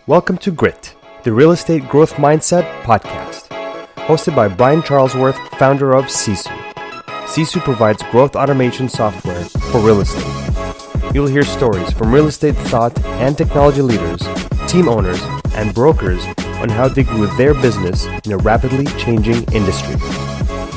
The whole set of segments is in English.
Welcome to Grit, the Real Estate Growth Mindset podcast, hosted by Brian Charlesworth, founder of Sisu. Sisu provides growth automation software for real estate. You'll hear stories from real estate thought and technology leaders, team owners, and brokers on how they grew their business in a rapidly changing industry.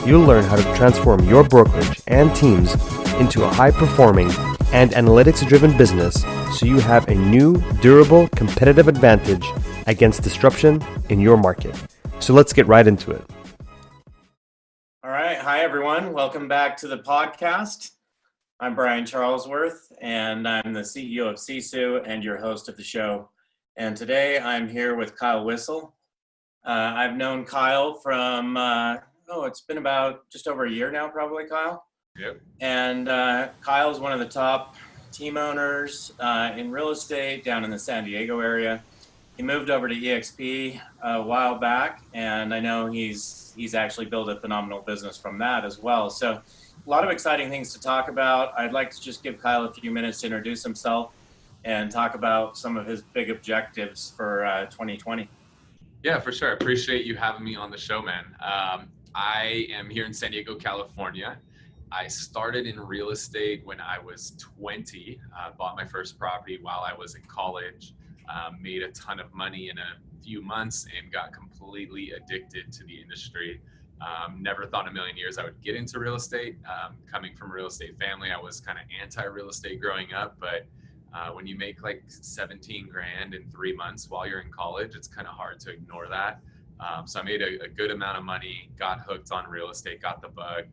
You'll learn how to transform your brokerage and teams into a high-performing and analytics-driven business so you have a new, durable, competitive advantage against disruption in your market. So let's get right into it. All right. Hi, everyone. Welcome back to the podcast. I'm Brian Charlesworth, and I'm the CEO of Sisu and your host of the show. And today I'm here with Kyle Whissel. I've known Kyle from, it's been about just over a year now, probably, Kyle. Yep. And Kyle's one of the top team owners in real estate down in the San Diego area. He moved over to EXP a while back, and I know he's actually built a phenomenal business from that as well. So a lot of exciting things to talk about. I'd like to just give Kyle a few minutes to introduce himself and talk about some of his big objectives for 2020. Yeah, for sure. I appreciate you having me on the show, man. I am here in San Diego, California. I started in real estate when I was 20, bought my first property while I was in college, made a ton of money in a few months and got completely addicted to the industry. Never thought in a million years I would get into real estate. Coming from a real estate family, I was kind of anti-real estate growing up, but when you make like 17 grand in 3 months while you're in college, it's kind of hard to ignore that. So I made a good amount of money, got hooked on real estate, got the bug.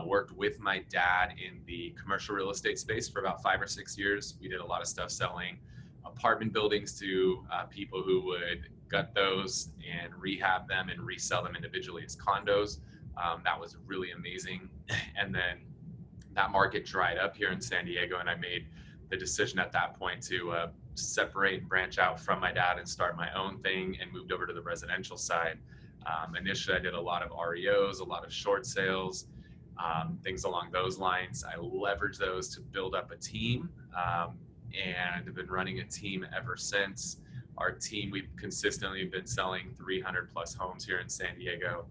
Worked with my dad in the commercial real estate space for about 5 or 6 years. We did a lot of stuff selling apartment buildings to people who would gut those and rehab them and resell them individually as condos. That was really amazing. And then that market dried up here in San Diego, and I made the decision at that point to separate and branch out from my dad and start my own thing, and moved over to the residential side. Initially, I did a lot of REOs, a lot of short sales, things along those lines. I leveraged those to build up a team, and have been running a team ever since. Our team, we've consistently been selling 300 plus homes here in San Diego.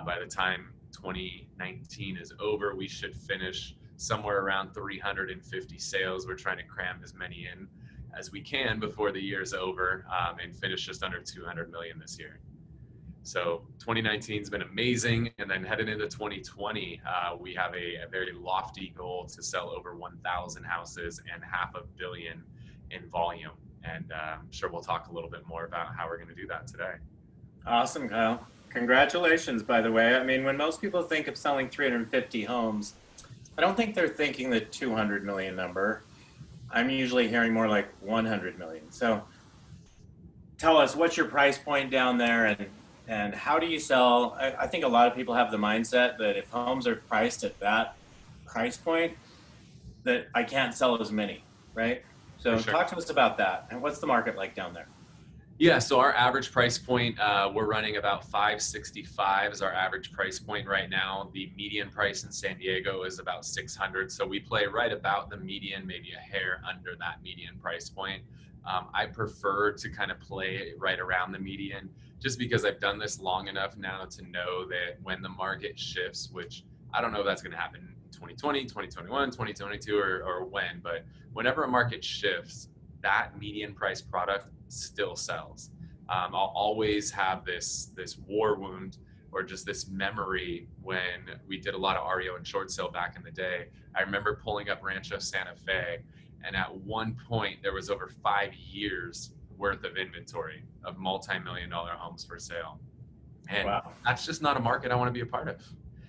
By the time 2019 is over, we should finish somewhere around 350 sales. We're trying to cram as many in as we can before the year's over, and finish just under 200 million this year. So 2019 has been amazing. And then heading into 2020, we have a very lofty goal to sell over 1,000 houses and $500 million in volume. And I'm sure we'll talk a little bit more about how we're going to do that today. Awesome, Kyle. Congratulations, by the way. I mean, when most people think of selling 350 homes, I don't think they're thinking the 200 million number. I'm usually hearing more like 100 million. So tell us, what's your price point down there, and how do you sell? I think a lot of people have the mindset that if homes are priced at that price point, that I can't sell as many, right? So Sure. Talk to us about that. And what's the market like down there? Yeah, so our average price point, we're running about 565 is our average price point right now. The median price in San Diego is about 600. So we play right about the median, maybe a hair under that median price point. I prefer to kind of play right around the median, just because I've done this long enough now to know that when the market shifts, which I don't know if that's going to happen in 2020, 2021, 2022, or when, but whenever a market shifts, that median price product still sells. I'll always have this war wound, or just this memory when we did a lot of REO and short sale back in the day. I remember pulling up Rancho Santa Fe, and at one point there was over 5 years worth of inventory of multi-million-dollar homes for sale. And Wow. That's just not a market I want to be a part of.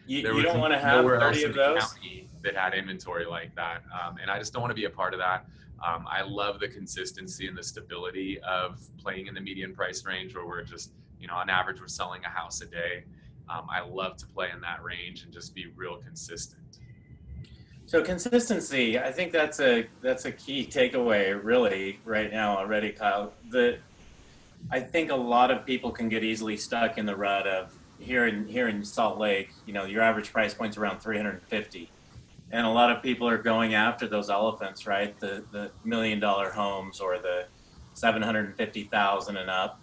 You don't want to have 30 of those? County that had inventory like that. And I just don't want to be a part of that. I love the consistency and the stability of playing in the median price range, where we're just, on average, we're selling a house a day. I love to play in that range and just be real consistent. So consistency, I think that's a key takeaway really right now already, Kyle. I think a lot of people can get easily stuck in the rut of here in Salt Lake, your average price point's around 350. And a lot of people are going after those elephants, right? The $1 million homes or the 750,000 and up.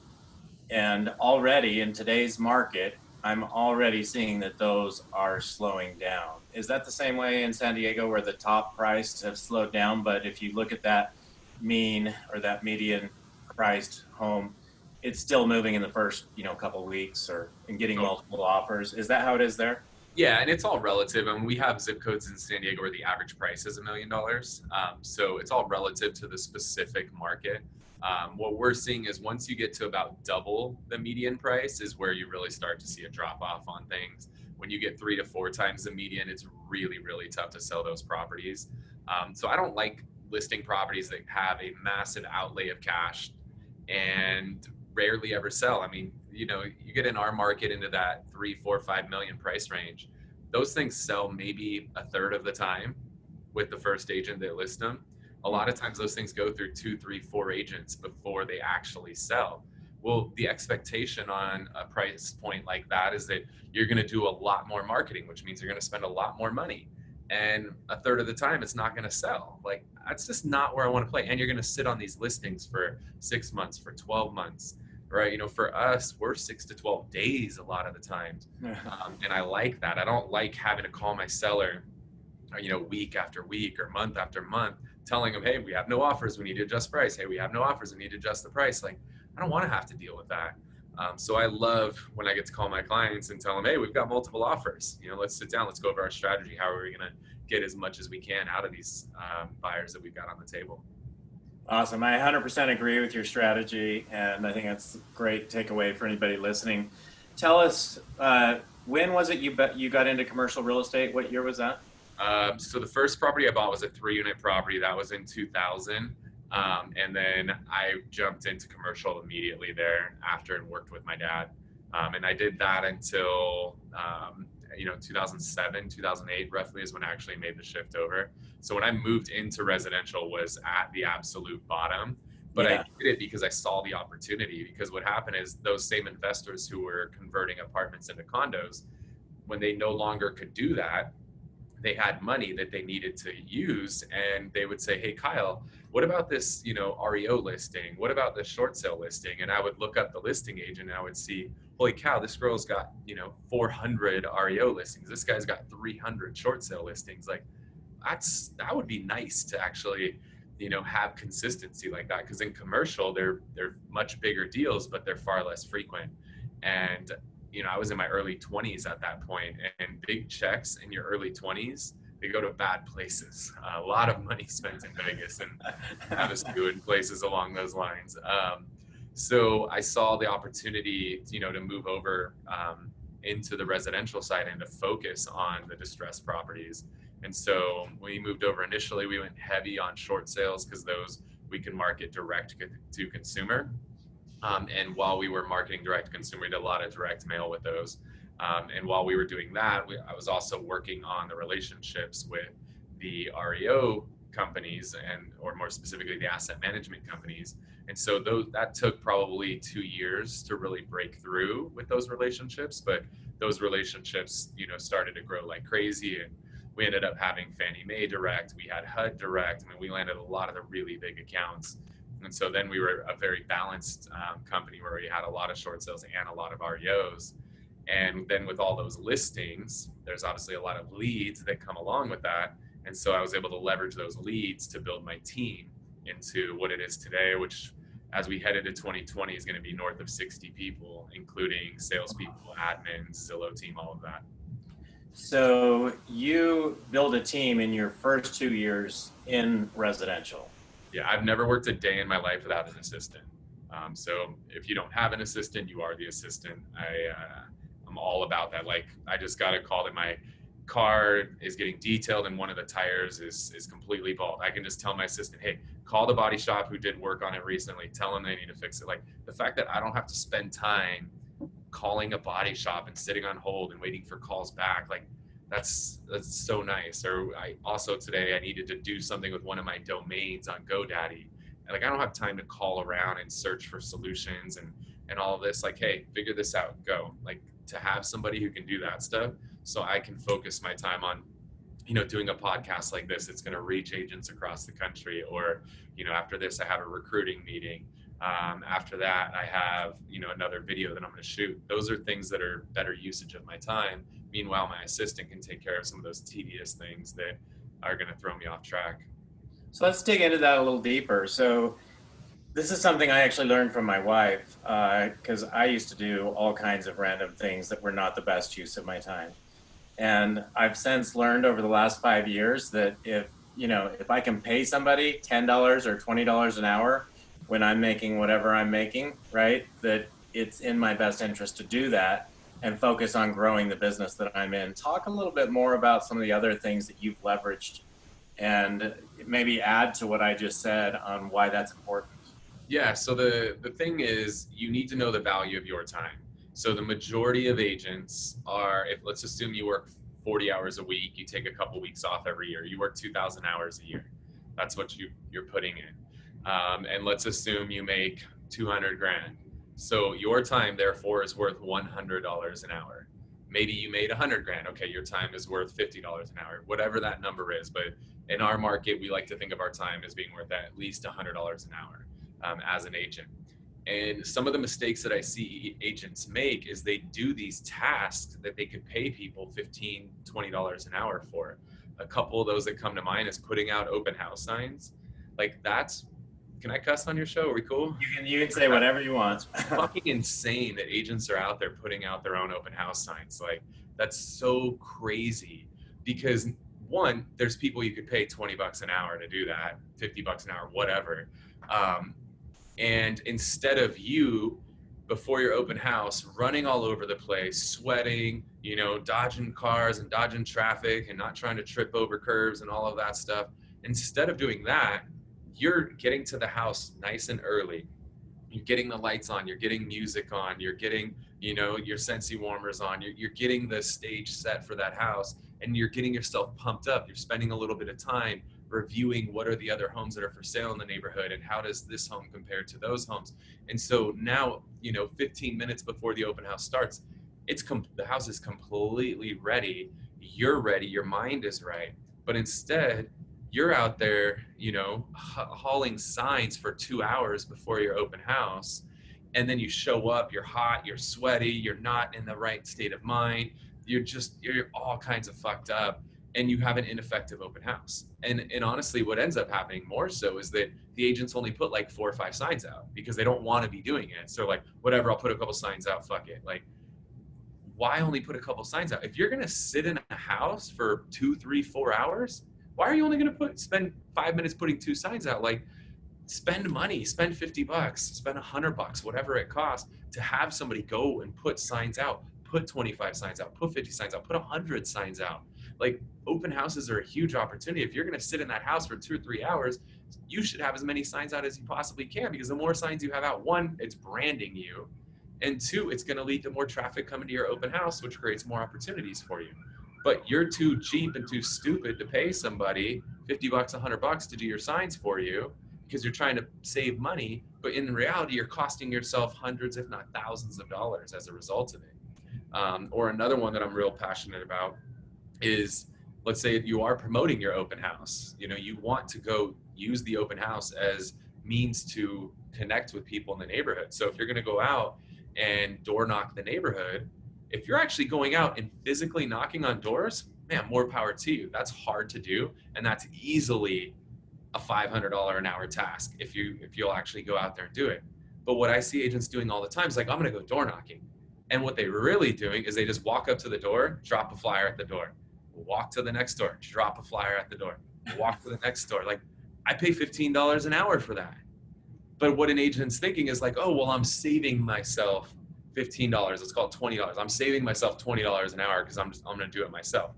And already in today's market, I'm already seeing that those are slowing down. Is that the same way in San Diego, where the top price have slowed down, but if you look at that mean or that median priced home, it's still moving in the first, couple of weeks or and getting So, multiple offers? Is that how it is there? yeah, and it's all relative. And we have zip codes in San Diego where the average price is $1 million. So it's all relative to the specific market. What we're seeing is once you get to about double the median price is where you really start to see a drop off on things. When you get 3 to 4 times the median, it's really, really tough to sell those properties. So I don't like listing properties that have a massive outlay of cash and rarely ever sell. I mean, you get in our market into that 3, 4, 5 million price range. Those things sell maybe a third of the time with the first agent that lists them. A lot of times those things go through 2, 3, 4 agents before they actually sell. Well, the expectation on a price point like that is that you're going to do a lot more marketing, which means you're going to spend a lot more money. And a third of the time it's not going to sell. Like, that's just not where I want to play. And you're going to sit on these listings for 6 months, for 12 months, right? For us, we're 6 to 12 days a lot of the times. And I like that. I don't like having to call my seller, week after week or month after month, telling them, hey, we have no offers, we need to adjust price. Hey, we have no offers, we need to adjust the price. Like, I don't want to have to deal with that. So I love when I get to call my clients and tell them, hey, we've got multiple offers. Let's sit down, let's go over our strategy. How are we going to get as much as we can out of these buyers that we've got on the table? Awesome. I 100% agree with your strategy, and I think that's a great takeaway for anybody listening. Tell us, when was it you got into commercial real estate? What year was that? So the first property I bought was a 3-unit property. That was in 2000. And then I jumped into commercial immediately there after and worked with my dad. And I did that until, 2007, 2008 roughly is when I actually made the shift over. So when I moved into residential was at the absolute bottom, but I did it because I saw the opportunity. Because what happened is those same investors who were converting apartments into condos, when they no longer could do that, they had money that they needed to use, and they would say, hey, Kyle, what about this, REO listing? What about this short sale listing? And I would look up the listing agent and I would see, holy cow, this girl's got, 400 REO listings. This guy's got 300 short sale listings. Like, that would be nice to actually, have consistency like that. Because in commercial, they're much bigger deals, but they're far less frequent. And I was in my early 20s at that point, and big checks in your early 20s, they go to bad places. A lot of money spent in Vegas and Havasu and places along those lines. So I saw the opportunity, to move over into the residential side and to focus on the distressed properties. And so when we moved over initially, we went heavy on short sales because those we can market direct to consumer. And while we were marketing direct to consumer, we did a lot of direct mail with those. And while we were doing that, I was also working on the relationships with the REO companies or more specifically the asset management companies. And so that took probably 2 years to really break through with those relationships. But those relationships, started to grow like crazy. And we ended up having Fannie Mae direct. We had HUD direct. I mean, we landed a lot of the really big accounts. And so then we were a very balanced company where we had a lot of short sales and a lot of REOs. And then with all those listings, there's obviously a lot of leads that come along with that. And so I was able to leverage those leads to build my team into what it is today, which as we head into 2020 is going to be north of 60 people, including salespeople, admins, Zillow team, all of that. So you build a team in your first 2 years in residential. Yeah, I've never worked a day in my life without an assistant. So if you don't have an assistant, you are the assistant. I'm all about that. Like, I just got a call that my car is getting detailed and one of the tires is completely bald. I can just tell my assistant, hey, call the body shop who did work on it recently. Tell them they need to fix it. Like, the fact that I don't have to spend time calling a body shop and sitting on hold and waiting for calls back, like, that's so nice. Or today I needed to do something with one of my domains on GoDaddy. And like, I don't have time to call around and search for solutions and all of this. Like, hey, figure this out, go. Like, to have somebody who can do that stuff so I can focus my time on, doing a podcast like this. It's going to reach agents across the country. Or, after this, I have a recruiting meeting. After that, I have, another video that I'm going to shoot. Those are things that are better usage of my time. Meanwhile, my assistant can take care of some of those tedious things that are going to throw me off track. So let's dig into that a little deeper. So this is something I actually learned from my wife, because I used to do all kinds of random things that were not the best use of my time. And I've since learned over the last 5 years that if I can pay somebody $10 or $20 an hour when I'm making whatever I'm making, right, that it's in my best interest to do that and focus on growing the business that I'm in. Talk a little bit more about some of the other things that you've leveraged and maybe add to what I just said on why that's important. Yeah, so the thing is, you need to know the value of your time. So the majority of agents are, if let's assume you work 40 hours a week, you take a couple weeks off every year, you work 2,000 hours a year. That's what you're putting in. And let's assume you make 200 grand. So your time, therefore, is worth $100 an hour. Maybe you made 100 grand. Okay, your time is worth $50 an hour, whatever that number is. But in our market, we like to think of our time as being worth at least $100 an hour as an agent. And some of the mistakes that I see agents make is they do these tasks that they could pay people $15, $20 an hour for. A couple of those that come to mind is putting out open house signs. Like can I cuss on your show? Are we cool? You can say whatever you want. Fucking insane that agents are out there putting out their own open house signs. Like, that's so crazy, because one, there's people you could pay $20 an hour to do that, $50 an hour, whatever. And instead of you, before your open house, running all over the place, sweating, dodging cars and dodging traffic and not trying to trip over curves and all of that stuff, instead of doing that, you're getting to the house nice and early. You're getting the lights on, you're getting music on, you're getting, your Scentsy warmers on, you're getting the stage set for that house, and you're getting yourself pumped up. You're spending a little bit of time reviewing what are the other homes that are for sale in the neighborhood and how does this home compare to those homes. And so now, 15 minutes before the open house starts, the house is completely ready. You're ready, your mind is right. But instead, you're out there, hauling signs for 2 hours before your open house. And then you show up, you're hot, you're sweaty, you're not in the right state of mind. You're all kinds of fucked up, and you have an ineffective open house. And honestly, what ends up happening more so is that the agents only put like 4 or 5 signs out because they don't want to be doing it. So like, whatever, I'll put a couple signs out, fuck it. Like, why only put a couple signs out? If you're going to sit in a house for 2, 3, 4 hours, why are you only going to spend 5 minutes putting 2 signs out? Like, spend money, spend $50, spend $100, whatever it costs to have somebody go and put signs out, put 25 signs out, put 50 signs out, put 100 signs out. Like, open houses are a huge opportunity. If you're going to sit in that house for 2 or 3 hours, you should have as many signs out as you possibly can, because the more signs you have out, one, it's branding you, and two, it's going to lead to more traffic coming to your open house, which creates more opportunities for you. But you're too cheap and too stupid to pay somebody $50, $100 to do your signs for you because you're trying to save money. But in reality, you're costing yourself hundreds, if not thousands of dollars as a result of it. Or another one that I'm real passionate about is, let's say you are promoting your open house. You want to go use the open house as means to connect with people in the neighborhood. So if you're going to go out and door knock the neighborhood, if you're actually going out and physically knocking on doors, man, more power to you. That's hard to do, and that's easily a $500 an hour task if you'll actually go out there and do it. But what I see agents doing all the time is like, I'm going to go door knocking. And what they're really doing is they just walk up to the door, drop a flyer at the door, walk to the next door, drop a flyer at the door, walk to the next door. Like, I pay $15 an hour for that. But what an agent's thinking is like, oh, well, I'm saving myself $15. Let's call it $20. I'm saving myself $20 an hour because I'm going to do it myself.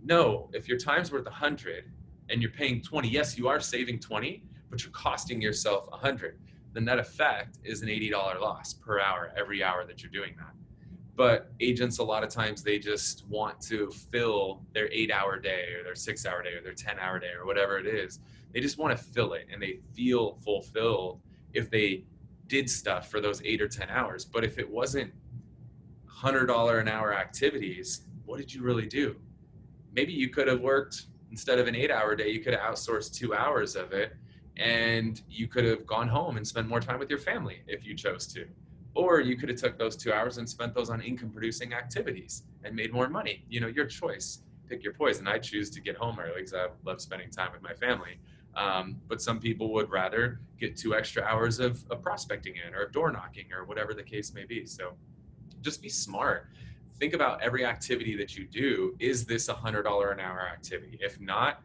No, if your time's worth 100 and you're paying 20, yes, you are saving 20, but you're costing yourself 100. The net effect is an $80 loss per hour every hour that you're doing that. But agents, a lot of times, they just want to fill their 8-hour day or their 6-hour day or their 10-hour day or whatever it is. They just want to fill it, and they feel fulfilled if they did stuff for those 8 or 10 hours. But if it wasn't $100 an hour activities, what did you really do? Maybe you could have worked, instead of an 8-hour day, you could have outsourced 2 hours of it and you could have gone home and spent more time with your family if you chose to. Or you could have took those 2 hours and spent those on income producing activities and made more money. Your choice. Pick your poison. I choose to get home early because I love spending time with my family. But some people would rather get 2 extra hours of prospecting in, or door knocking, or whatever the case may be. So just be smart. Think about every activity that you do. Is this $100 an hour activity? If not,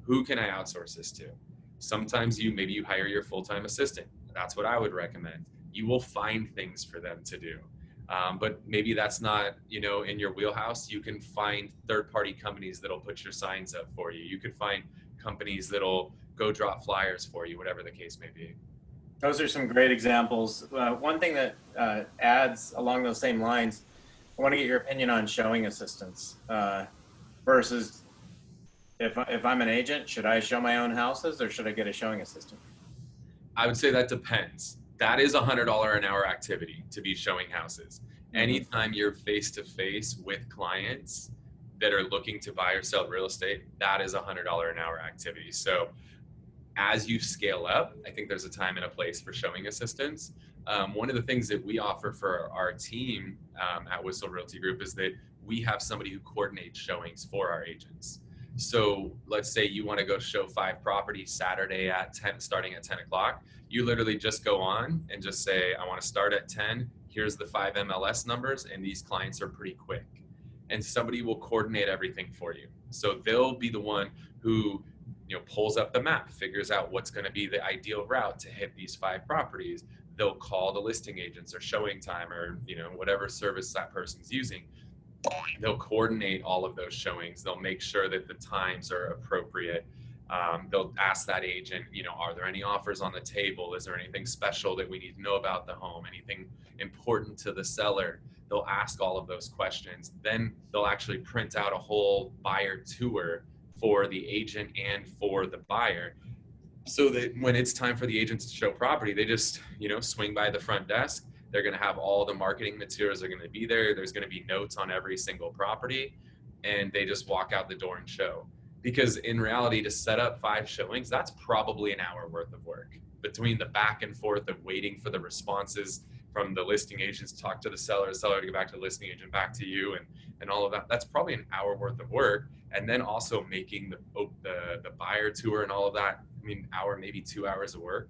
who can I outsource this to? Sometimes maybe you hire your full-time assistant. That's what I would recommend. You will find things for them to do. But maybe that's not, in your wheelhouse. You can find third-party companies that'll put your signs up for you. You could find companies that'll go drop flyers for you, whatever the case may be. Those are some great examples. One thing that adds along those same lines, I want to get your opinion on showing assistants versus if I'm an agent, should I show my own houses or should I get a showing assistant? I would say that depends. That is $100 an hour activity to be showing houses. Anytime you're face to face with clients that are looking to buy or sell real estate, that is $100 an hour activity. So as you scale up, I think there's a time and a place for showing assistants. One of the things that we offer for our team at Whissel Realty Group is that we have somebody who coordinates showings for our agents. So let's say you want to go show 5 properties Saturday at 10, starting at 10 o'clock. You literally just go on and just say, I want to start at 10. Here's the 5 MLS numbers. And these clients are pretty quick. And somebody will coordinate everything for you. So they'll be the one who, pulls up the map, figures out what's going to be the ideal route to hit these 5 properties. They'll call the listing agents or showing time or, whatever service that person's using. They'll coordinate all of those showings. They'll make sure that the times are appropriate. They'll ask that agent, are there any offers on the table? Is there anything special that we need to know about the home? Anything important to the seller? They'll ask all of those questions. Then they'll actually print out a whole buyer tour for the agent and for the buyer, so that when it's time for the agents to show property, they just, swing by the front desk. They're going to have all the marketing materials are going to be there. There's going to be notes on every single property, and they just walk out the door and show. Because in reality, to set up 5 showings, that's probably an hour worth of work between the back and forth of waiting for the responses from the listing agents to talk to the seller to get back to the listing agent, back to you, and all of that. That's probably an hour worth of work. And then also making the buyer tour and all of that, hour, maybe 2 hours of work.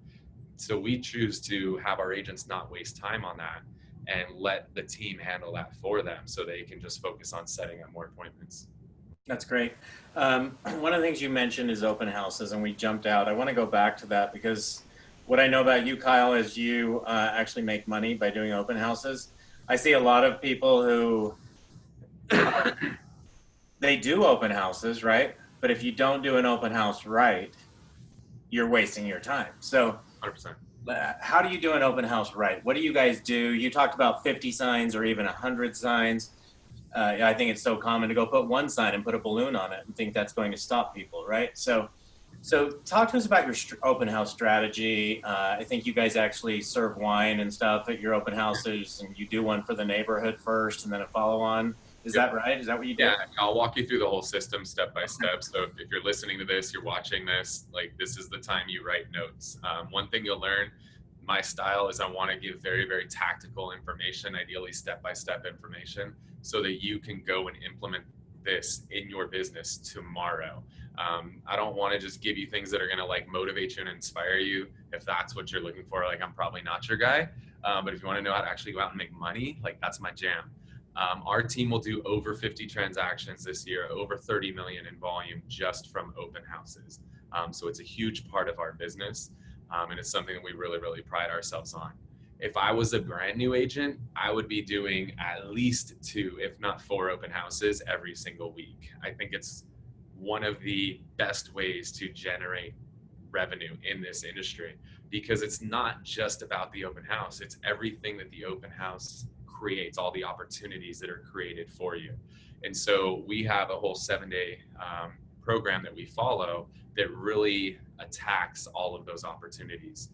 So we choose to have our agents not waste time on that and let the team handle that for them, so they can just focus on setting up more appointments. That's great. One of the things you mentioned is open houses, and we jumped out. I want to go back to that because what I know about you, Kyle, is you actually make money by doing open houses. I see a lot of people who they do open houses, right? But if you don't do an open house right, you're wasting your time. So 100%. How do you do an open house right? What do you guys do? You talked about 50 signs or even 100 signs. I think it's so common to go put 1 sign and put a balloon on it and think that's going to stop people, right? So talk to us about your open house strategy. I think you guys actually serve wine and stuff at your open houses, and you do one for the neighborhood first and then a follow-on. Is that right? Is that what you do? Yeah, I'll walk you through the whole system step by step. So if you're listening to this, you're watching this, this is the time you write notes. One thing you'll learn, my style is I want to give very, very tactical information, ideally step-by-step information, so that you can go and implement this in your business tomorrow. I don't want to just give you things that are going to motivate you and inspire you. If that's what you're looking for, I'm probably not your guy. But if you want to know how to actually go out and make money, that's my jam. Our team will do over 50 transactions this year, over 30 million in volume just from open houses. So it's a huge part of our business. And it's something that we really, really pride ourselves on. If I was a brand new agent, I would be doing at least 2, if not 4 open houses every single week. I think it's one of the best ways to generate revenue in this industry, because it's not just about the open house. It's everything that the open house creates, all the opportunities that are created for you. And so we have a whole 7-day program that we follow that really attacks all of those opportunities.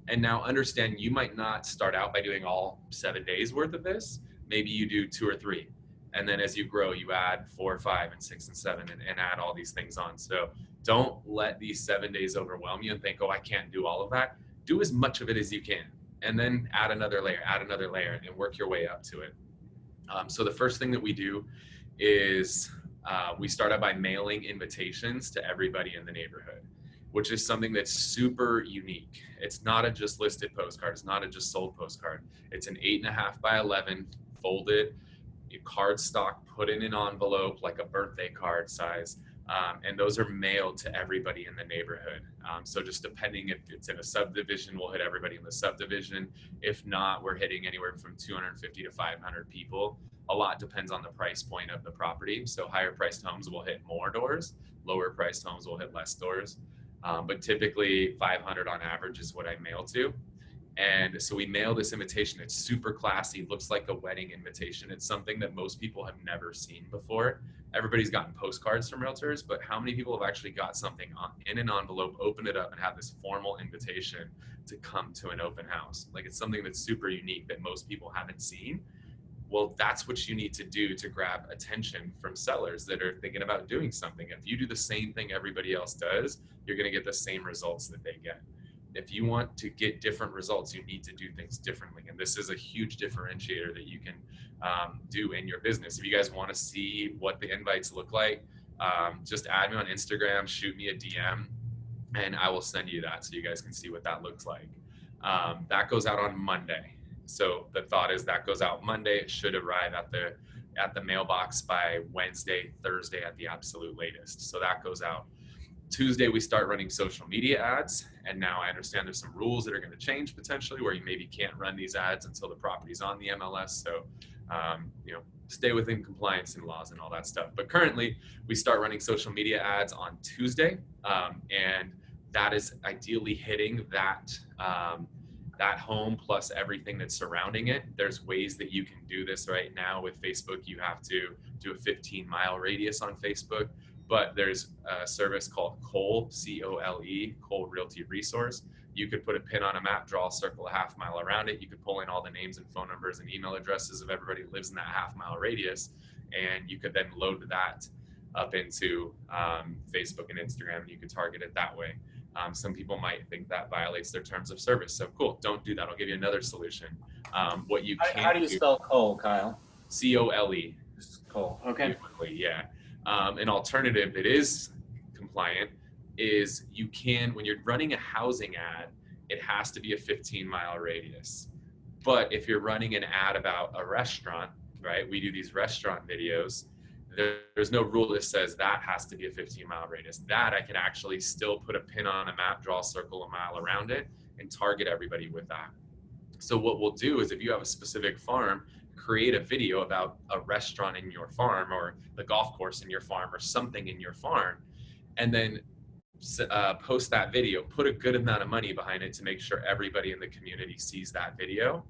And now understand, you might not start out by doing all 7 days worth of this. Maybe you do 2 or 3. And then as you grow, you add 4 or 5 and 6 and 7 and add all these things on. So Don't let these 7 days overwhelm you and think, oh, I can't do all of that. Do as much of it as you can, and then add another layer, and work your way up to it. So the first thing that we do is we start out by mailing invitations to everybody in the neighborhood, which is something that's super unique. It's not a just listed postcard. It's not a just sold postcard. It's an 8.5 by 11 folded cardstock, put in an envelope like a birthday card size. And those are mailed to everybody in the neighborhood. So just depending if it's in a subdivision, we'll hit everybody in the subdivision. If not, we're hitting anywhere from 250 to 500 people. A lot depends on the price point of the property. So higher priced homes will hit more doors. Lower priced homes will hit less doors. But typically 500 on average is what I mail to. And so we mail this invitation. It's super classy, looks like a wedding invitation. It's something that most people have never seen before. Everybody's gotten postcards from realtors, but how many people have actually got something in an envelope, open it up, and have this formal invitation to come to an open house? Like, it's something that's super unique that most people haven't seen. Well, that's what you need to do to grab attention from sellers that are thinking about doing something. If you do the same thing everybody else does, you're going to get the same results that they get. If you want to get different results, you need to do things differently. And this is a huge differentiator that you can do in your business. If you guys want to see what the invites look like, just add me on Instagram, shoot me a DM, and I will send you that so you guys can see what that looks like. That goes out on Monday. So the thought is that goes out Monday. It should arrive at the mailbox by Wednesday, Thursday at the absolute latest. So that goes out. Tuesday, we start running social media ads. And now I understand there's some rules that are going to change potentially where you maybe can't run these ads until the property's on the MLS. So, stay within compliance and laws and all that stuff. But currently, we start running social media ads on Tuesday. And that is ideally hitting that home plus everything that's surrounding it. There's ways that you can do this right now with Facebook. You have to do a 15-mile radius on Facebook. But there's a service called Cole, C-O-L-E, Cole Realty Resource. You could put a pin on a map, draw a circle a half mile around it. You could pull in all the names and phone numbers and email addresses of everybody who lives in that half-mile radius. And you could then load that up into Facebook and Instagram. You could target it that way. Some people might think that violates their terms of service. So cool, don't do that. I'll give you another solution. What you can How do you spell Cole, Kyle? C-O-L-E. Cole, okay. Yeah. An alternative that is compliant is you can, when you're running a housing ad, it has to be a 15-mile radius. But if you're running an ad about a restaurant, right? We do these restaurant videos. There's no rule that says that has to be a 15-mile radius. That I can actually still put a pin on a map, draw a circle a mile around it, and target everybody with that. So what we'll do is if you have a specific farm, create a video about a restaurant in your farm or the golf course in your farm or something in your farm, and then post that video, put a good amount of money behind it to make sure everybody in the community sees that video.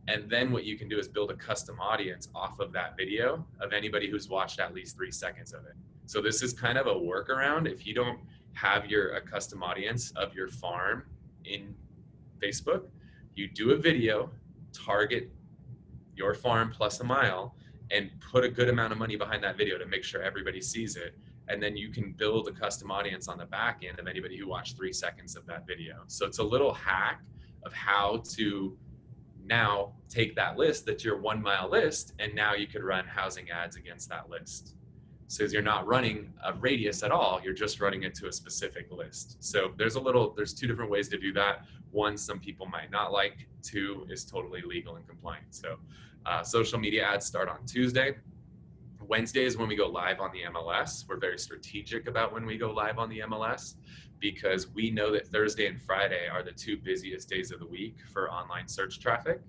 And then what you can do is build a custom audience off of that video of anybody who's watched at least 3 seconds of it. So this is kind of a workaround. If you don't have a custom audience of your farm in Facebook, you do a video, target your farm plus a mile, and put a good amount of money behind that video to make sure everybody sees it. And then you can build a custom audience on the back end of anybody who watched 3 seconds of that video. So it's a little hack of how to now take that list that's your 1 mile list, and now you could run housing ads against that list. So you're not running a radius at all, you're just running it to a specific list. So there's 2 different ways to do that. 1, some people might not like. 2 is totally legal and compliant. So social media ads start on Tuesday. Wednesday is when we go live on the MLS. We're very strategic about when we go live on the MLS because we know that Thursday and Friday are the 2 busiest days of the week for online search traffic.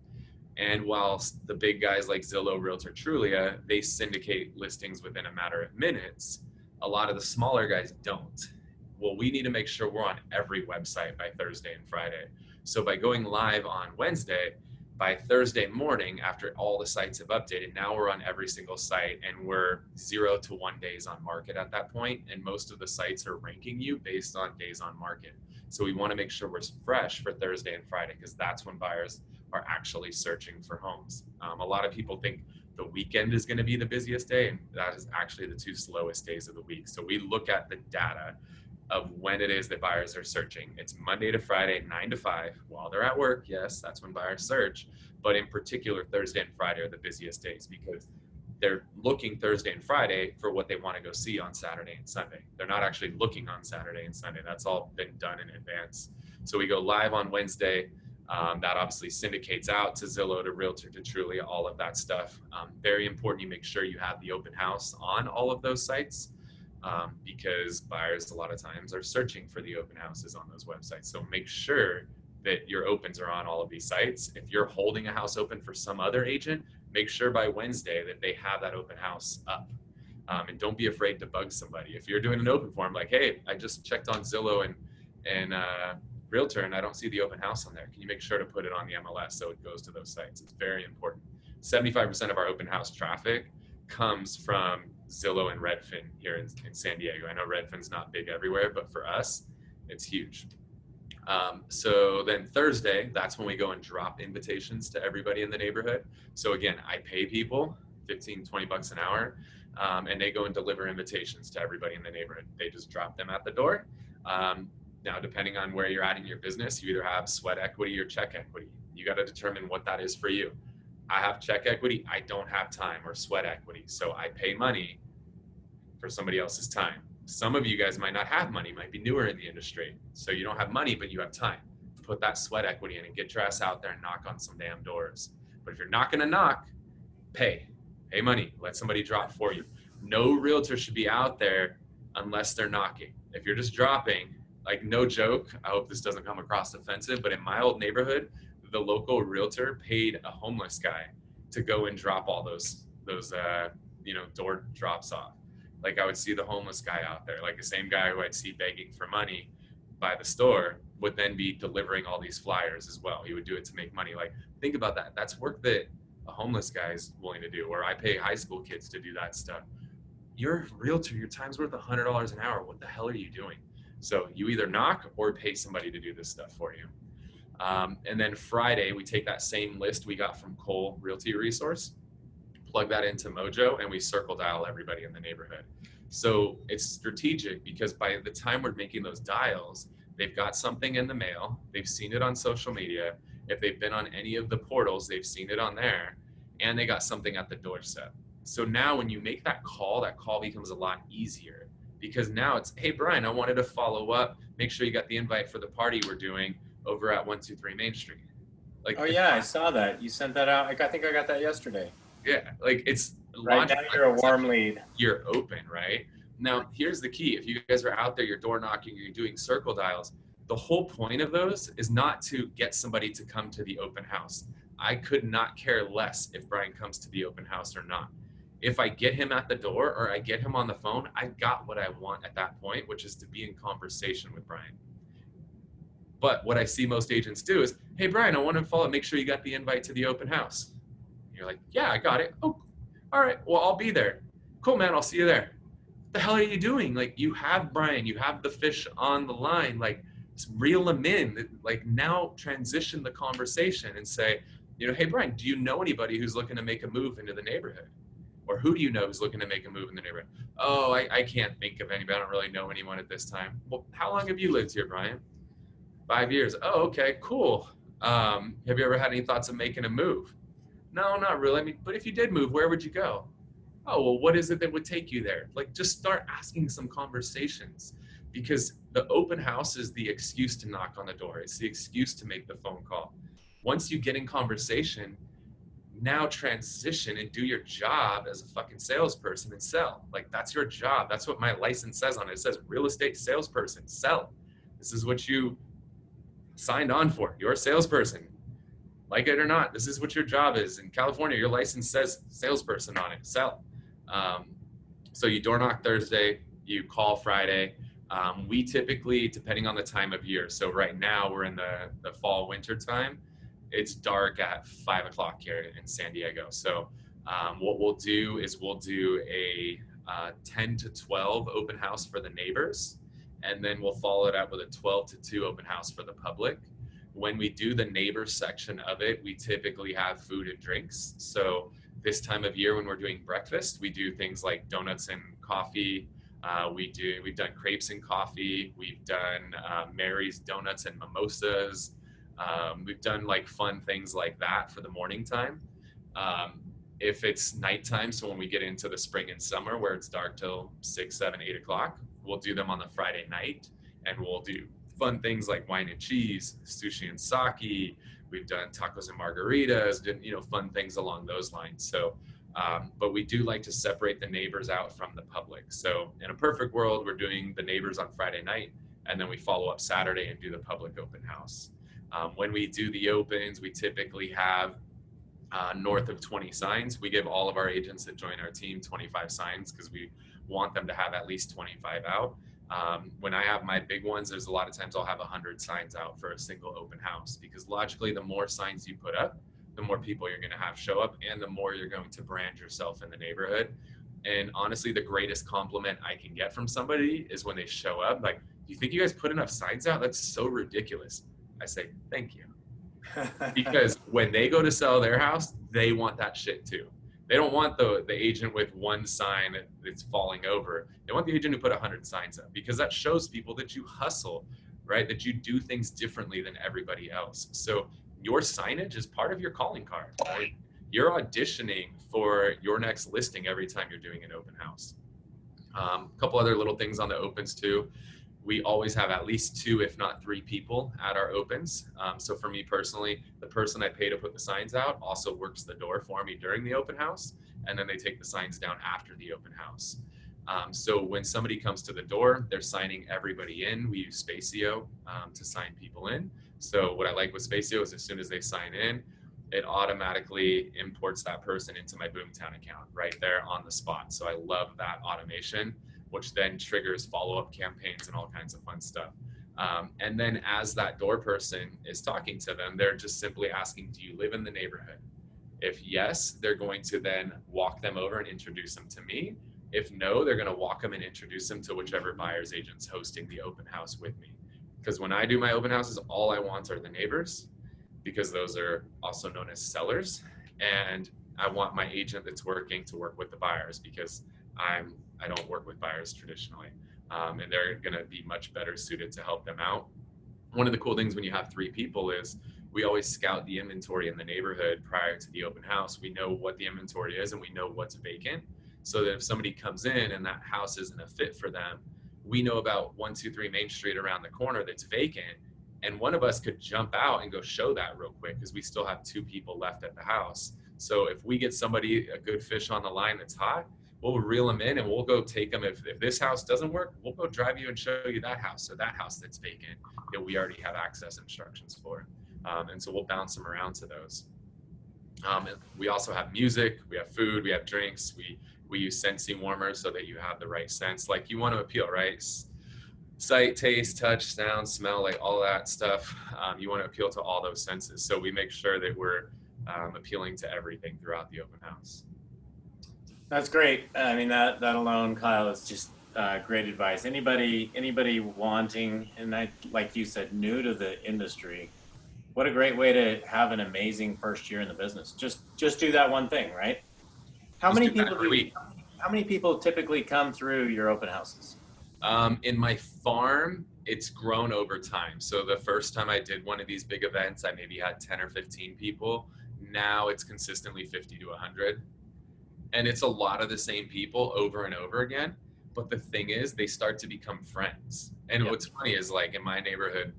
And while the big guys like Zillow, Realtor, Trulia, they syndicate listings within a matter of minutes, a lot of the smaller guys don't. Well, we need to make sure we're on every website by Thursday and Friday. So by going live on Wednesday, by Thursday morning, after all the sites have updated, now we're on every single site and we're 0 to 1 days on market at that point. And most of the sites are ranking you based on days on market. So we want to make sure we're fresh for Thursday and Friday because that's when buyers are actually searching for homes. A lot of people think the weekend is going to be the busiest day, and that is actually the 2 slowest days of the week. So we look at the data of when it is that buyers are searching. It's Monday to Friday, 9 to 5, while they're at work. Yes, that's when buyers search. But in particular, Thursday and Friday are the busiest days because they're looking Thursday and Friday for what they want to go see on Saturday and Sunday. They're not actually looking on Saturday and Sunday. That's all been done in advance. So we go live on Wednesday. That obviously syndicates out to Zillow, to Realtor, to Trulia, all of that stuff. Very important you make sure you have the open house on all of those sites because buyers a lot of times are searching for the open houses on those websites. So make sure that your opens are on all of these sites. If you're holding a house open for some other agent, make sure by Wednesday that they have that open house up. And don't be afraid to bug somebody. If you're doing an open form, like, hey, I just checked on Zillow and Realtor and I don't see the open house on there. Can you make sure to put it on the MLS so it goes to those sites? It's very important. 75% of our open house traffic comes from Zillow and Redfin here in San Diego. I know Redfin's not big everywhere, but for us, it's huge. So then Thursday, that's when we go and drop invitations to everybody in the neighborhood. So again, I pay people 15, 20 bucks an hour, and they go and deliver invitations to everybody in the neighborhood. They just drop them at the door. Now, depending on where you're at in your business, you either have sweat equity or check equity. You got to determine what that is for you. I have check equity. I don't have time, or sweat equity. So I pay money for somebody else's time. Some of you guys might not have money, might be newer in the industry. So you don't have money, but you have time. Put that sweat equity in and get your ass out there and knock on some damn doors. But if you're not going to knock, pay money. Let somebody drop for you. No realtor should be out there unless they're knocking. If you're just dropping, like, no joke, I hope this doesn't come across offensive, but in my old neighborhood, the local realtor paid a homeless guy to go and drop all those door drops off. Like, I would see the homeless guy out there, like the same guy who I'd see begging for money by the store would then be delivering all these flyers as well. He would do it to make money. Like, think about that. That's work that a homeless guy is willing to do, or I pay high school kids to do that stuff. You're a realtor, your time's worth $100 an hour. What the hell are you doing? So you either knock or pay somebody to do this stuff for you. And then Friday, we take that same list we got from Cole Realty Resource, plug that into Mojo, and we circle dial everybody in the neighborhood. So it's strategic because by the time we're making those dials, they've got something in the mail, they've seen it on social media. If they've been on any of the portals, they've seen it on there, and they got something at the doorstep. So now when you make that call becomes a lot easier because now it's, hey, Brian, I wanted to follow up, make sure you got the invite for the party we're doing over at 123 Main Street. Like, oh yeah, I saw that. You sent that out. I think I got that yesterday. Yeah, like, it's right now you're a warm lead. You're open, right? Now, here's the key. If you guys are out there, you're door knocking, you're doing circle dials, the whole point of those is not to get somebody to come to the open house. I could not care less if Brian comes to the open house or not. If I get him at the door or I get him on the phone, I got what I want at that point, which is to be in conversation with Brian. But what I see most agents do is, hey, Brian, I want to follow up, make sure you got the invite to the open house. And you're like, yeah, I got it. Oh, all right, well, I'll be there. Cool, man, I'll see you there. What the hell are you doing? Like, you have Brian, you have the fish on the line, like, reel them in. Like, now transition the conversation and say, hey, Brian, do you know anybody who's looking to make a move into the neighborhood? Or who do you know who's looking to make a move in the neighborhood? Oh, I can't think of anybody. I don't really know anyone at this time. Well, how long have you lived here, Brian? 5 years. Oh, okay, cool. Have you ever had any thoughts of making a move? No, not really. I mean, but if you did move, where would you go? Oh, well, what is it that would take you there? Like, just start asking some conversations because the open house is the excuse to knock on the door. It's the excuse to make the phone call. Once you get in conversation, now transition and do your job as a fucking salesperson and sell. Like, that's your job. That's what my license says on it. It says real estate salesperson, sell. This is what you signed on for. You're a salesperson. Like it or not, this is what your job is. In California, your license says salesperson on it, sell. So you door knock Thursday, you call Friday. We typically, depending on the time of year, so right now we're in the fall winter time, it's dark at 5 o'clock here in San Diego. So what we'll do is we'll do a 10 to 12 open house for the neighbors, and then we'll follow it up with a 12 to 2 open house for the public. When we do the neighbor section of it, we typically have food and drinks. So this time of year when we're doing breakfast, we do things like donuts and coffee. We've done crepes and coffee. We've done Mary's donuts and mimosas. We've done like fun things like that for the morning time. If it's nighttime, so when we get into the spring and summer where it's dark till 6, 7, 8 o'clock, we'll do them on the Friday night, and we'll do fun things like wine and cheese, sushi and sake. We've done tacos and margaritas, fun things along those lines. So, but we do like to separate the neighbors out from the public. So in a perfect world, we're doing the neighbors on Friday night, and then we follow up Saturday and do the public open house. When we do the opens, we typically have north of 20 signs. We give all of our agents that join our team 25 signs because we want them to have at least 25 out. When I have my big ones, there's a lot of times I'll have 100 signs out for a single open house, because logically, the more signs you put up, the more people you're going to have show up, and the more you're going to brand yourself in the neighborhood. And honestly, the greatest compliment I can get from somebody is when they show up, like, "Do you think you guys put enough signs out? That's so ridiculous." I say, "Thank you." Because when they go to sell their house, they want that shit too. They don't want the agent with one sign that's falling over. They want the agent who put 100 signs up, because that shows people that you hustle, right? That you do things differently than everybody else. So your signage is part of your calling card, right? You're auditioning for your next listing every time you're doing an open house. A couple other little things on the opens too. We always have at least 2, if not 3 people at our opens. So for me personally, the person I pay to put the signs out also works the door for me during the open house, and then they take the signs down after the open house. So when somebody comes to the door, they're signing everybody in. We use Spacio to sign people in. So what I like with Spacio is as soon as they sign in, it automatically imports that person into my Boomtown account right there on the spot. So I love that automation, which then triggers follow-up campaigns and all kinds of fun stuff. And then as that door person is talking to them, they're just simply asking, "Do you live in the neighborhood?" If yes, they're going to then walk them over and introduce them to me. If no, they're going to walk them and introduce them to whichever buyer's agent's hosting the open house with me. Because when I do my open houses, all I want are the neighbors, because those are also known as sellers. And I want my agent that's working to work with the buyers, because I don't work with buyers traditionally, and they're going to be much better suited to help them out. One of the cool things when you have 3 people is we always scout the inventory in the neighborhood prior to the open house. We know what the inventory is, and we know what's vacant, so that if somebody comes in and that house isn't a fit for them, we know about 123 Main Street around the corner that's vacant, and one of us could jump out and go show that real quick, because we still have 2 people left at the house. So if we get somebody, a good fish on the line that's hot, we'll reel them in and we'll go take them. If this house doesn't work, we'll go drive you and show you that house, or that house that's vacant that we already have access instructions for. And so we'll bounce them around to those. And we also have music, we have food, we have drinks. We use scentsy warmers so that you have the right scents, like you want to appeal, right? Sight, taste, touch, sound, smell, like all that stuff. You want to appeal to all those senses. So we make sure that we're appealing to everything throughout the open house. That's great. I mean, that alone, Kyle, is just great advice. Anybody wanting, and like you said, new to the industry, what a great way to have an amazing first year in the business. Just do that one thing, right? How many people typically come through your open houses? In my farm, it's grown over time. So the first time I did one of these big events, I maybe had 10 or 15 people. Now it's consistently 50 to 100. And it's a lot of the same people over and over again. But the thing is, they start to become friends. And what's funny is, like, in my neighborhood,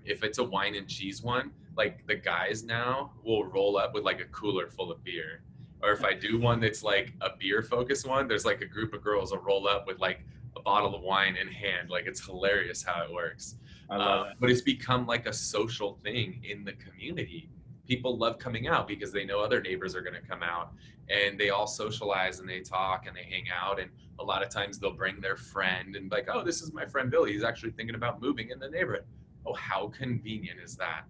if it's a wine and cheese one, like, the guys now will roll up with like a cooler full of beer. Or if I do one that's like a beer focused one, there's like a group of girls will roll up with like a bottle of wine in hand. Like, it's hilarious how it works. I love it. But it's become like a social thing in the community. People love coming out because they know other neighbors are going to come out, and they all socialize and they talk and they hang out. And a lot of times they'll bring their friend and like, "Oh, this is my friend Billy. He's actually thinking about moving in the neighborhood." Oh, how convenient is that?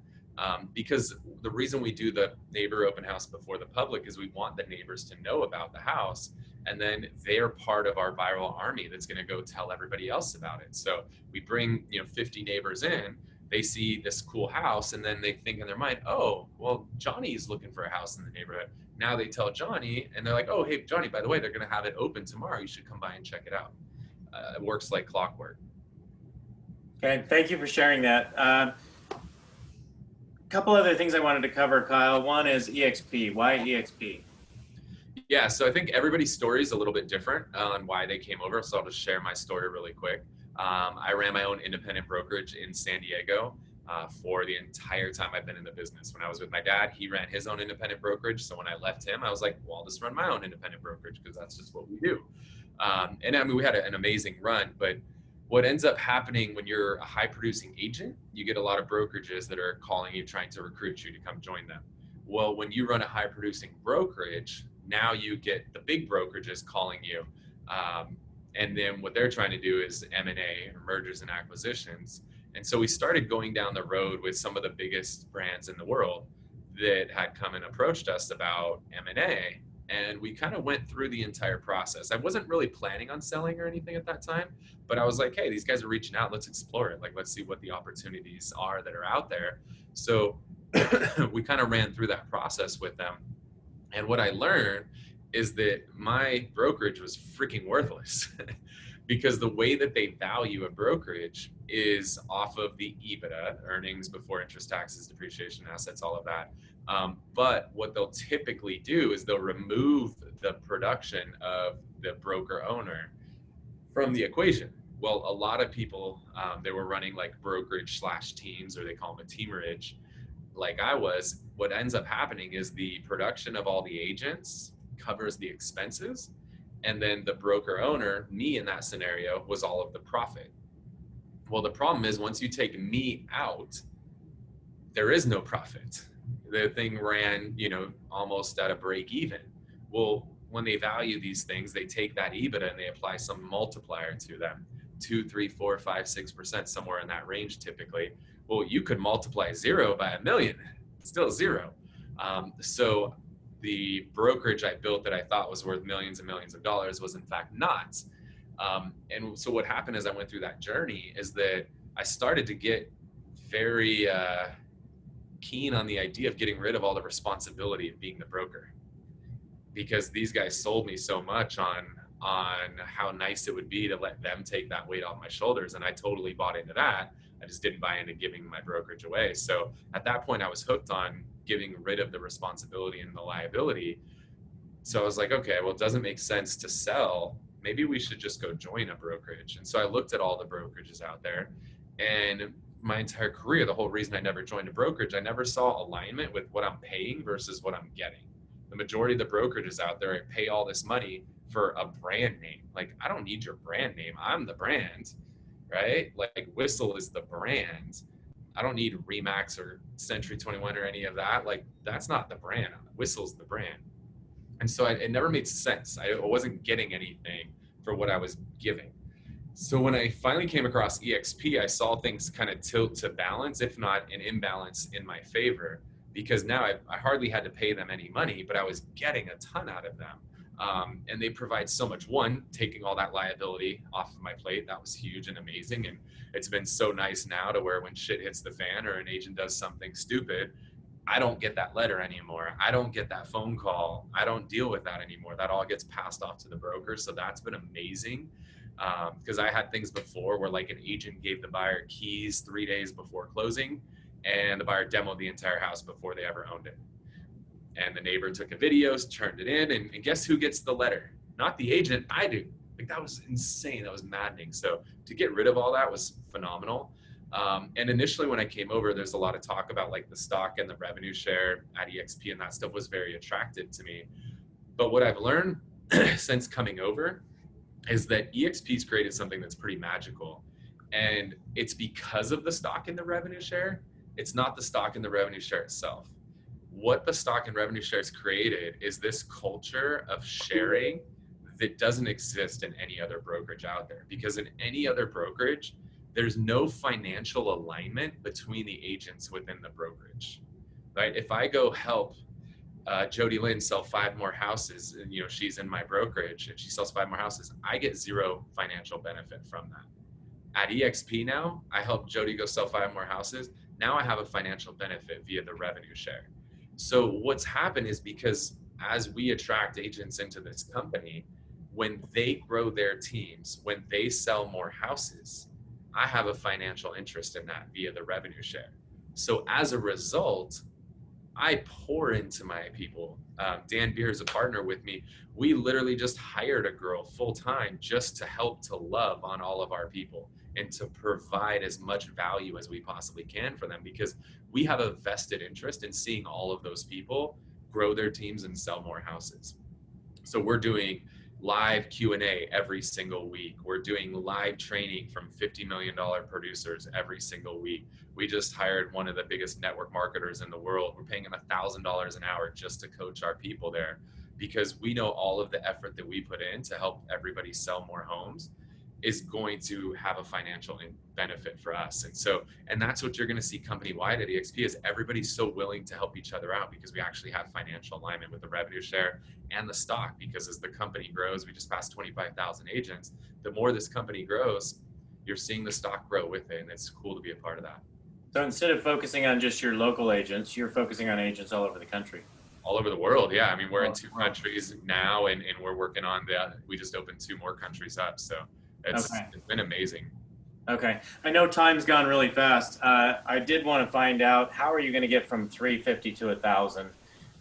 Because the reason we do the neighbor open house before the public is we want the neighbors to know about the house, and then they're part of our viral army that's going to go tell everybody else about it. So we bring 50 neighbors in. They see this cool house, and then they think in their mind, "Oh, well, Johnny's looking for a house in the neighborhood." Now they tell Johnny, and they're like, "Oh, hey, Johnny, by the way, they're going to have it open tomorrow. You should come by and check it out." it works like clockwork. Okay, thank you for sharing that. A couple other things I wanted to cover, Kyle. One is EXP. Why EXP? Yeah, so I think everybody's story is a little bit different on why they came over. So I'll just share my story really quick. I ran my own independent brokerage in San Diego for the entire time I've been in the business. When I was with my dad, he ran his own independent brokerage. So when I left him, I was like, well, I'll just run my own independent brokerage because that's just what we do. And I mean, we had an amazing run, but what ends up happening when you're a high producing agent, you get a lot of brokerages that are calling you, trying to recruit you to come join them. Well, when you run a high producing brokerage, now you get the big brokerages calling you. And then what they're trying to do is M&A, or mergers and acquisitions. And so we started going down the road with some of the biggest brands in the world that had come and approached us about M&A. And we kind of went through the entire process. I wasn't really planning on selling or anything at that time, but I was like, hey, these guys are reaching out. Let's explore it. Like, let's see what the opportunities are that are out there. So we kind of ran through that process with them. And what I learned is that my brokerage was freaking worthless because the way that they value a brokerage is off of the EBITDA, earnings before interest, taxes, depreciation, assets, all of that. But what they'll typically do is they'll remove the production of the broker owner from the equation. Well, a lot of people, they were running like brokerage / teams, or they call them a teamerage, like I was. What ends up happening is the production of all the agents covers the expenses. And then the broker owner, me in that scenario, was all of the profit. Well, the problem is once you take me out, there is no profit. The thing ran, almost at a break even. Well, when they value these things, they take that EBITDA and they apply some multiplier to them, 2, 3, 4, 5, 6%, somewhere in that range typically. Well, you could multiply 0 by 1,000,000, still 0. So the brokerage I built that I thought was worth millions and millions of dollars was in fact not. And so what happened as I went through that journey is that I started to get very keen on the idea of getting rid of all the responsibility of being the broker, because these guys sold me so much on how nice it would be to let them take that weight off my shoulders. And I totally bought into that. I just didn't buy into giving my brokerage away. So at that point I was hooked on getting rid of the responsibility and the liability. So I was like, okay, well, it doesn't make sense to sell. Maybe we should just go join a brokerage. And so I looked at all the brokerages out there, and my entire career, the whole reason I never joined a brokerage, I never saw alignment with what I'm paying versus what I'm getting. The majority of the brokerages out there, I pay all this money for a brand name. Like, I don't need your brand name. I'm the brand, right? Like Whissel is the brand. I don't need Remax or Century 21 or any of that. Like, that's not the brand. Whissel's the brand. And so it never made sense. I wasn't getting anything for what I was giving. So when I finally came across EXP, I saw things kind of tilt to balance, if not an imbalance in my favor, because now I hardly had to pay them any money, but I was getting a ton out of them. And they provide so much. One, taking all that liability off of my plate, that was huge and amazing. And it's been so nice now to where when shit hits the fan or an agent does something stupid, I don't get that letter anymore. I don't get that phone call. I don't deal with that anymore. That all gets passed off to the broker. So that's been amazing. Because I had things before where like an agent gave the buyer keys 3 days before closing, and the buyer demoed the entire house before they ever owned it. And the neighbor took a video, turned it in, and guess who gets the letter? Not the agent, I do. Like, that was insane. That was maddening. So to get rid of all that was phenomenal. And initially when I came over, there's a lot of talk about like the stock and the revenue share at EXP, and that stuff was very attractive to me. But what I've learned since coming over is that EXP's created something that's pretty magical. And it's because of the stock and the revenue share. It's not the stock and the revenue share itself. What the stock and revenue shares created is this culture of sharing that doesn't exist in any other brokerage out there. Because in any other brokerage, there's no financial alignment between the agents within the brokerage, right? If I go help Jody Lynn sell 5 more houses, and she's in my brokerage and she sells 5 more houses, I get 0 financial benefit from that. At EXP now, I help Jody go sell 5 more houses. Now I have a financial benefit via the revenue share. So what's happened is, because as we attract agents into this company, when they grow their teams, when they sell more houses, I have a financial interest in that via the revenue share. So as a result, I pour into my people. Dan Beer is a partner with me. We literally just hired a girl full time just to help to love on all of our people and to provide as much value as we possibly can for them, because we have a vested interest in seeing all of those people grow their teams and sell more houses. So we're doing live Q&A every single week. We're doing live training from $50 million producers every single week. We just hired one of the biggest network marketers in the world. We're paying him $1,000 an hour just to coach our people there, because we know all of the effort that we put in to help everybody sell more homes is going to have a financial benefit for us. And that's what you're going to see company-wide at EXP, is everybody's so willing to help each other out, because we actually have financial alignment with the revenue share and the stock. Because as the company grows, we just passed 25,000 agents. The more this company grows, you're seeing the stock grow with it, and it's cool to be a part of that. So instead of focusing on just your local agents, you're focusing on agents all over the country. All over the world, yeah. I mean, we're in 2 countries now, and we're working on we just opened 2 more countries up. So it's been amazing. Okay. I know time's gone really fast. I did want to find out, how are you going to get from 350 to 1,000?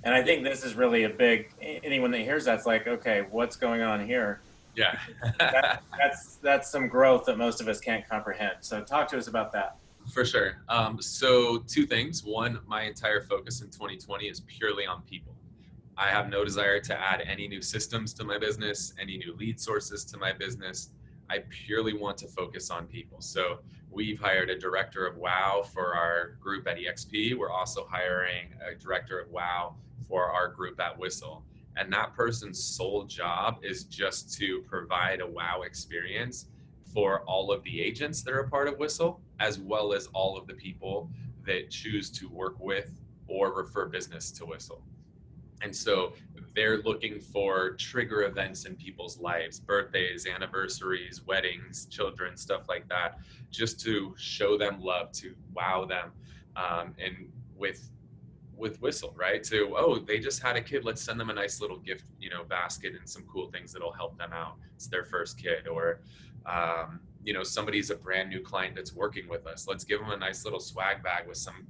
And I think this is really a big, anyone that hears that's like, okay, what's going on here? Yeah. that's some growth that most of us can't comprehend. So talk to us about that. For sure. So 2 things. One, my entire focus in 2020 is purely on people. I have no desire to add any new systems to my business, any new lead sources to my business. I purely want to focus on people. So we've hired a director of WOW for our group at EXP. We're also hiring a director of WOW for our group at Whissel. And that person's sole job is just to provide a WOW experience for all of the agents that are a part of Whissel, as well as all of the people that choose to work with or refer business to Whissel. And so they're looking for trigger events in people's lives, birthdays, anniversaries, weddings, children, stuff like that, just to show them love, to wow them. And with Whissel, right? They just had a kid, let's send them a nice little gift, basket and some cool things that'll help them out. It's their first kid. Or, somebody's a brand new client that's working with us. Let's give them a nice little swag bag with some,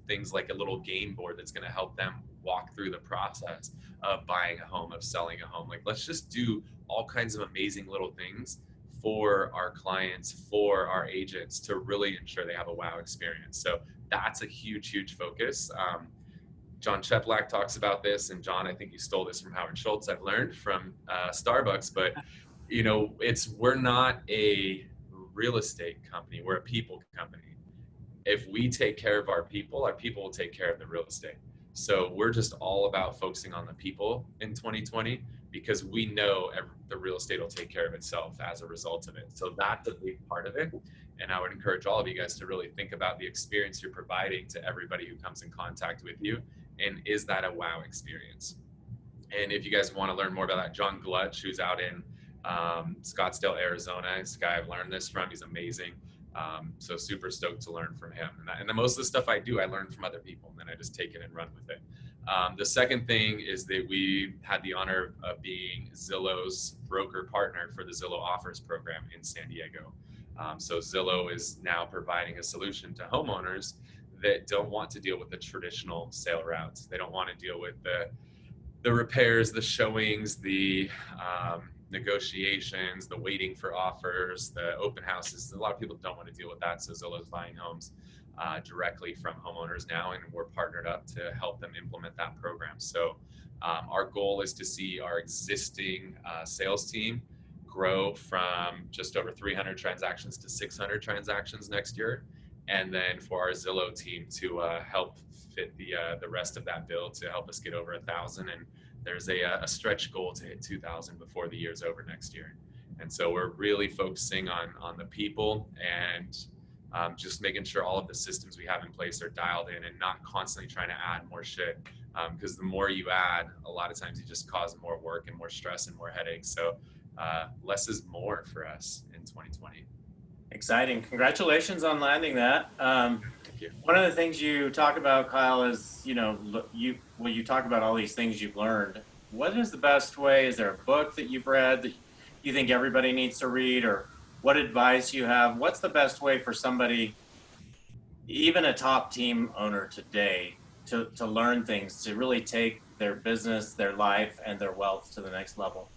things like a little game board that's going to help them walk through the process of buying a home, of selling a home. Like, let's just do all kinds of amazing little things for our clients, for our agents, to really ensure they have a wow experience. So that's a huge, huge focus. John Cheplack talks about this, and John, I think you stole this from Howard Schultz. I've learned from Starbucks, but we're not a real estate company. We're a people company. If we take care of our people will take care of the real estate. So we're just all about focusing on the people in 2020, because we know the real estate will take care of itself as a result of it. So that's a big part of it. And I would encourage all of you guys to really think about the experience you're providing to everybody who comes in contact with you. And is that a wow experience? And if you guys want to learn more about that, John Glutch, who's out in Scottsdale, Arizona, is a guy I've learned this from. He's amazing. So super stoked to learn from him. And the most of the stuff I do, I learn from other people, and then I just take it and run with it. The second thing is that we had the honor of being Zillow's broker partner for the Zillow Offers program in San Diego. So Zillow is now providing a solution to homeowners that don't want to deal with the traditional sale routes. They don't want to deal with the repairs, the showings, the negotiations, the waiting for offers, the open houses. A lot of people don't want to deal with that. So Zillow's buying homes directly from homeowners now, and we're partnered up to help them implement that program. So our goal is to see our existing sales team grow from just over 300 transactions to 600 transactions next year. And then for our Zillow team to help fit the rest of that bill to help us get over 1,000. And there's a stretch goal to hit 2,000 before the year's over next year. And so we're really focusing on the people and just making sure all of the systems we have in place are dialed in and not constantly trying to add more shit. Because the more you add, a lot of times you just cause more work and more stress and more headaches. So less is more for us in 2020. Exciting. Congratulations on landing that. Thank you. One of the things you talk about, Kyle, is, you talk about all these things you've learned. What is the best way? Is there a book that you've read you think everybody needs to read, or what advice you have? What's the best way for somebody, even a top team owner today, to learn things, to really take their business, their life, and their wealth to the next level?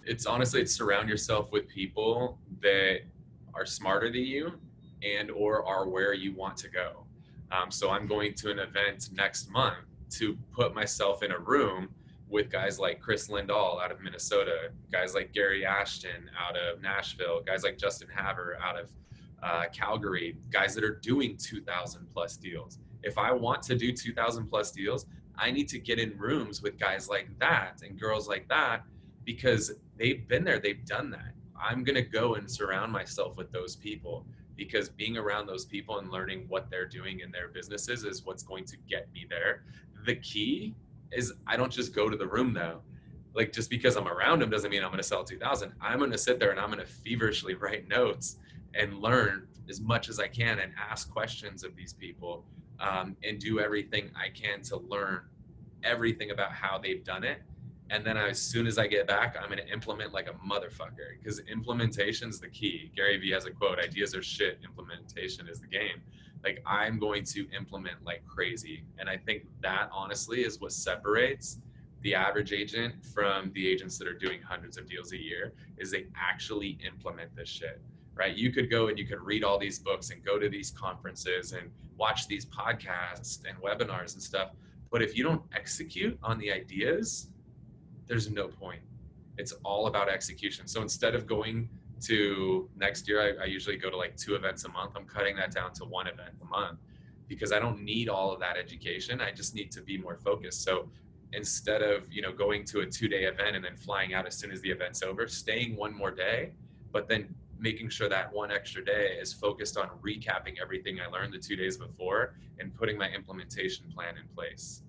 It's honestly, it's surround yourself with people that are smarter than you and or are where you want to go. So I'm going to an event next month to put myself in a room with guys like Chris Lindahl out of Minnesota, guys like Gary Ashton out of Nashville, guys like Justin Haver out of Calgary, guys that are doing 2,000 plus deals. If I want to do 2,000 plus deals, I need to get in rooms with guys like that and girls like that, because they've been there, they've done that. I'm going to go and surround myself with those people, because being around those people and learning what they're doing in their businesses is what's going to get me there. The key is I don't just go to the room though. Like, just because I'm around them doesn't mean I'm going to sell 2,000. I'm going to sit there and I'm going to feverishly write notes and learn as much as I can and ask questions of these people, and do everything I can to learn everything about how they've done it. And then as soon as I get back, I'm going to implement like a motherfucker, because implementation's the key. Gary Vee has a quote, ideas are shit, implementation is the game. Like, I'm going to implement like crazy. And I think that honestly is what separates the average agent from the agents that are doing hundreds of deals a year, is they actually implement this shit, right? You could go and you could read all these books and go to these conferences and watch these podcasts and webinars and stuff. But if you don't execute on the ideas, there's no point. It's all about execution. So instead of going to next year, I usually go to like 2 events a month. I'm cutting that down to 1 event a month, because I don't need all of that education. I just need to be more focused. So instead of, going to a 2-day event and then flying out as soon as the event's over, staying 1 more day, but then making sure that 1 extra day is focused on recapping everything I learned the 2 days before and putting my implementation plan in place.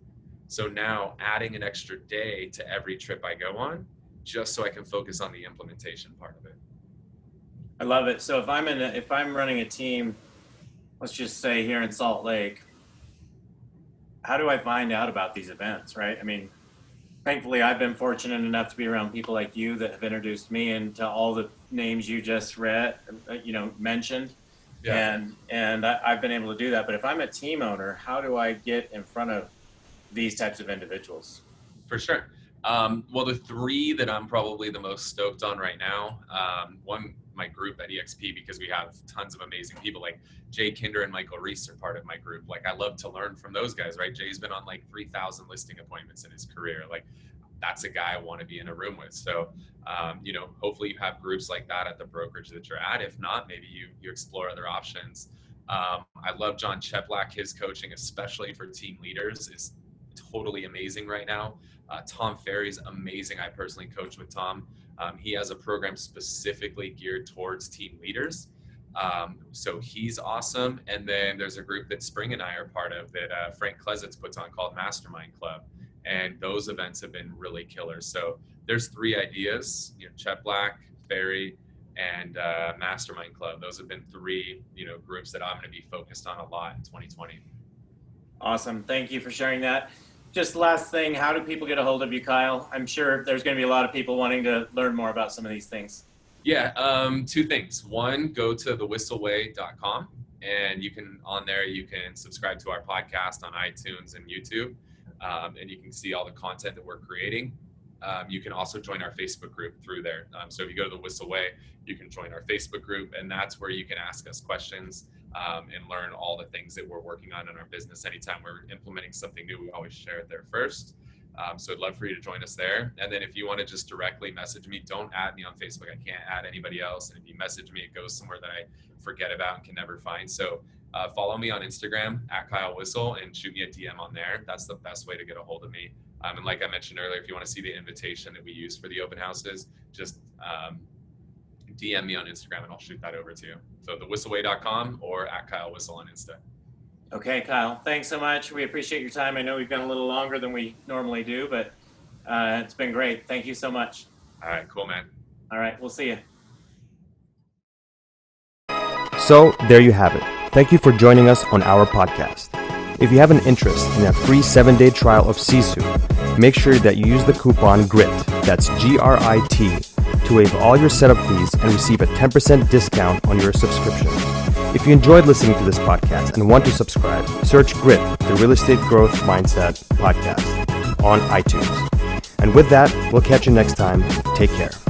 So now adding an extra day to every trip I go on, just so I can focus on the implementation part of it. I love it. So if I'm running a team, let's just say here in Salt Lake, how do I find out about these events, right? I mean, thankfully I've been fortunate enough to be around people like you that have introduced me into all the names you just mentioned. Yeah. And I've been able to do that. But if I'm a team owner, how do I get in front of these types of individuals? For sure. Well, the 3 that I'm probably the most stoked on right now, one, my group at EXP, because we have tons of amazing people like Jay Kinder and Michael Reese are part of my group. Like, I love to learn from those guys, right? Jay's been on like 3,000 listing appointments in his career. Like, that's a guy I want to be in a room with. So, hopefully you have groups like that at the brokerage that you're at. If not, maybe you explore other options. I love John Cheplack. His coaching, especially for team leaders, is totally amazing right now. Tom Ferry's amazing. I personally coach with Tom. He has a program specifically geared towards team leaders. So he's awesome. And then there's a group that Spring and I are part of that Frank Klesitz puts on called Mastermind Club. And those events have been really killer. So there's 3 ideas, Cheplack, Ferry, and Mastermind Club. Those have been 3, groups that I'm going to be focused on a lot in 2020. Awesome. Thank you for sharing that. Just last thing, how do people get a hold of you, Kyle? I'm sure there's going to be a lot of people wanting to learn more about some of these things. Yeah, 2 things. One, go to thewhisselway.com, and you can subscribe to our podcast on iTunes and YouTube, and you can see all the content that we're creating. You can also join our Facebook group through there. So if you go to the Whissel Way, you can join our Facebook group, and that's where you can ask us questions and learn all the things that we're working on in our business. Anytime we're implementing something new, we always share it there first. So I'd love for you to join us there. And then if you want to just directly message me, don't add me on Facebook. I can't add anybody else. And if you message me, it goes somewhere that I forget about and can never find. So follow me on Instagram at Kyle Whissel and shoot me a DM on there. That's the best way to get a hold of me. And like I mentioned earlier, if you want to see the invitation that we use for the open houses, just DM me on Instagram and I'll shoot that over to you. So thewhisselway.com or at Kyle Whissel on Insta. Okay, Kyle, thanks so much. We appreciate your time. I know we've gone a little longer than we normally do, but it's been great. Thank you so much. All right, cool, man. All right, we'll see you. So there you have it. Thank you for joining us on our podcast. If you have an interest in a free 7-day trial of Sisu, make sure that you use the coupon GRIT, that's GRIT, to to waive all your setup fees and receive a 10% discount on your subscription. If you enjoyed listening to this podcast and want to subscribe, search GRIT, the Real Estate Growth Mindset Podcast, on iTunes. And with that, we'll catch you next time. Take care.